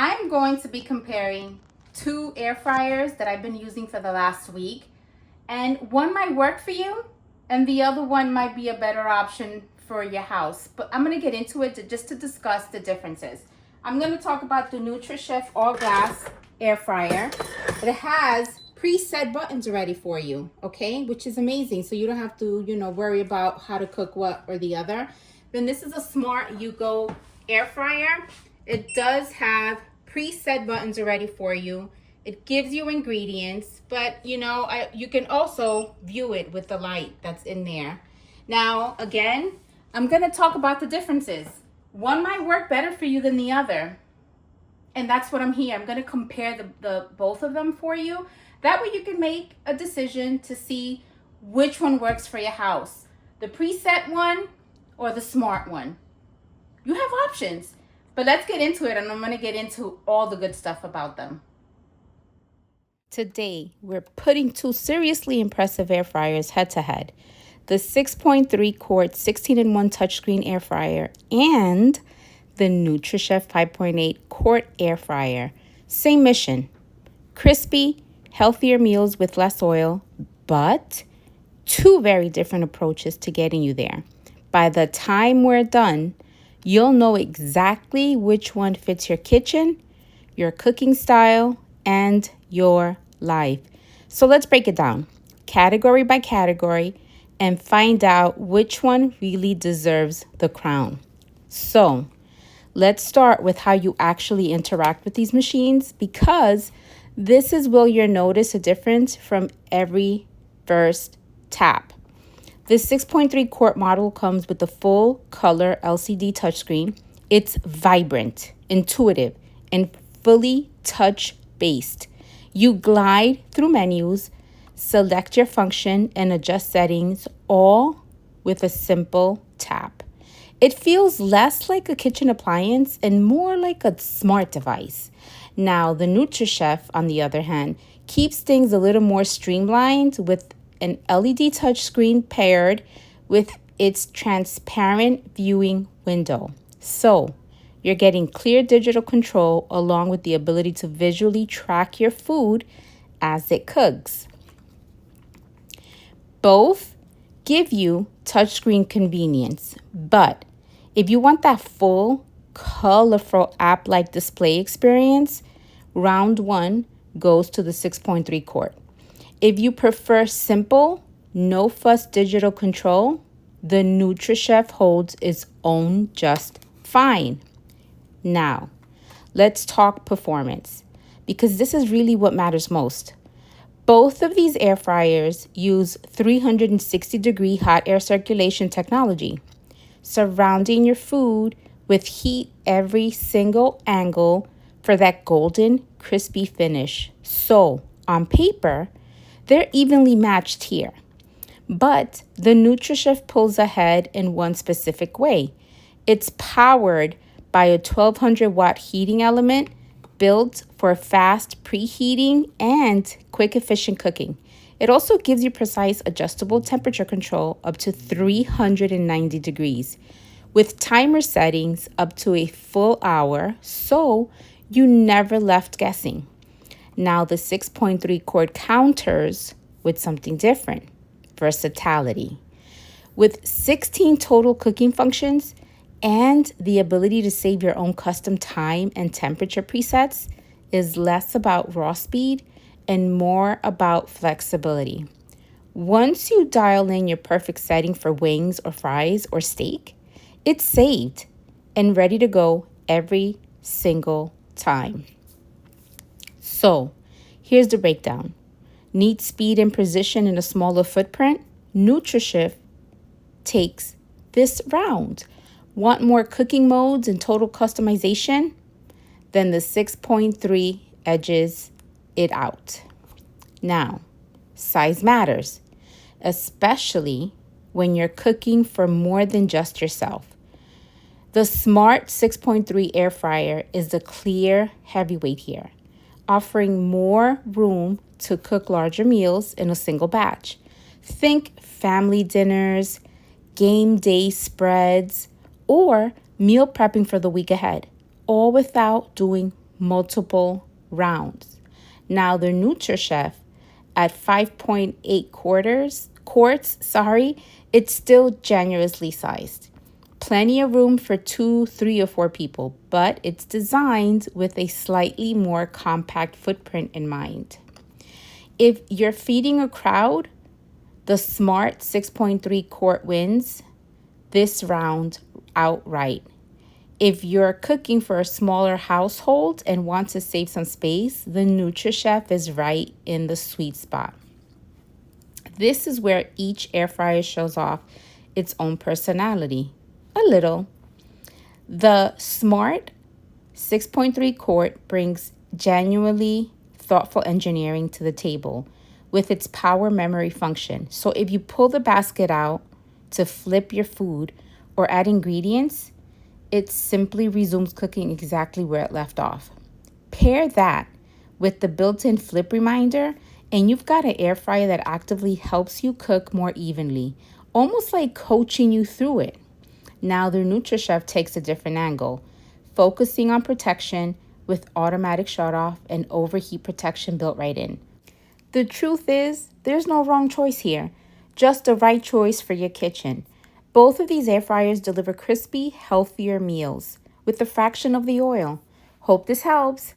I'm going to be comparing two air fryers that I've been using for the last week. And one might work for you and the other one might be a better option for your house. But I'm going to get into it just to discuss the differences. I'm going to talk about the Nutrichef all glass air fryer. It has preset buttons ready for you, okay, which is amazing. So you don't have to, worry about how to cook what or the other. Then this is a smart YUKO air fryer. It does have preset buttons ready for you. It gives you ingredients, but you can also view it with the light that's in there. Now, again, I'm going to talk about the differences. One might work better for you than the other. And that's what I'm here. I'm going to compare the both of them for you. That way you can make a decision to see which one works for your house. The preset one or the smart one. You have options. But let's get into it, and I'm going to get into all the good stuff about them. Today, we're putting two seriously impressive air fryers head to head. The 6.3 quart 16-in-1 touchscreen air fryer and the Nutrichef 5.8 quart air fryer. Same mission. Crispy, healthier meals with less oil, but two very different approaches to getting you there. By the time we're done, you'll know exactly which one fits your kitchen, your cooking style, and your life. So let's break it down category by category and find out which one really deserves the crown. So let's start with how you actually interact with these machines, because this is where you'll notice a difference from every first tap. This 6.3 quart model comes with a full color LCD touchscreen. It's vibrant, intuitive, and fully touch-based. You glide through menus, select your function, and adjust settings all with a simple tap. It feels less like a kitchen appliance and more like a smart device. Now, the Nutrichef, on the other hand, keeps things a little more streamlined with an LED touchscreen paired with its transparent viewing window. So, you're getting clear digital control along with the ability to visually track your food as it cooks. Both give you touchscreen convenience, but if you want that full, colorful app-like display experience, round one goes to the 6.3 quart. If you prefer simple, no-fuss digital control, the Nutrichef holds its own just fine. Now, let's talk performance, because this is really what matters most. Both of these air fryers use 360-degree hot air circulation technology, surrounding your food with heat every single angle for that golden, crispy finish. So, on paper, they're evenly matched here. But the Nutrichef pulls ahead in one specific way. It's powered by a 1200-watt heating element built for fast preheating and quick, efficient cooking. It also gives you precise adjustable temperature control up to 390 degrees, with timer settings up to a full hour, so you never left guessing. Now the 6.3 quart counters with something different: versatility. With 16 total cooking functions and the ability to save your own custom time and temperature presets, is less about raw speed and more about flexibility. Once you dial in your perfect setting for wings or fries or steak, it's saved and ready to go every single time. So, here's the breakdown. Need speed and precision in a smaller footprint? Nutrichef takes this round. Want more cooking modes and total customization? Then the 6.3 edges it out. Now, size matters, especially when you're cooking for more than just yourself. The Smart 6.3 air fryer is the clear heavyweight here, offering more room to cook larger meals in a single batch. Think family dinners, game day spreads, or meal prepping for the week ahead, all without doing multiple rounds. Now the Nutrichef at 5.8 quarts, it's still generously sized. Plenty of room for 2, 3, or 4 people, but it's designed with a slightly more compact footprint in mind. If you're feeding a crowd, the Smart 6.3 quart wins this round outright. If you're cooking for a smaller household and want to save some space, the Nutrichef is right in the sweet spot. This is where each air fryer shows off its own personality. A little. The Smart 6.3 quart brings genuinely thoughtful engineering to the table with its power memory function. So if you pull the basket out to flip your food or add ingredients, it simply resumes cooking exactly where it left off. Pair that with the built-in flip reminder, and you've got an air fryer that actively helps you cook more evenly, almost like coaching you through it. Now the Nutrichef takes a different angle, focusing on protection with automatic shut-off and overheat protection built right in. The truth is, there's no wrong choice here, just the right choice for your kitchen. Both of these air fryers deliver crispy, healthier meals with a fraction of the oil. Hope this helps.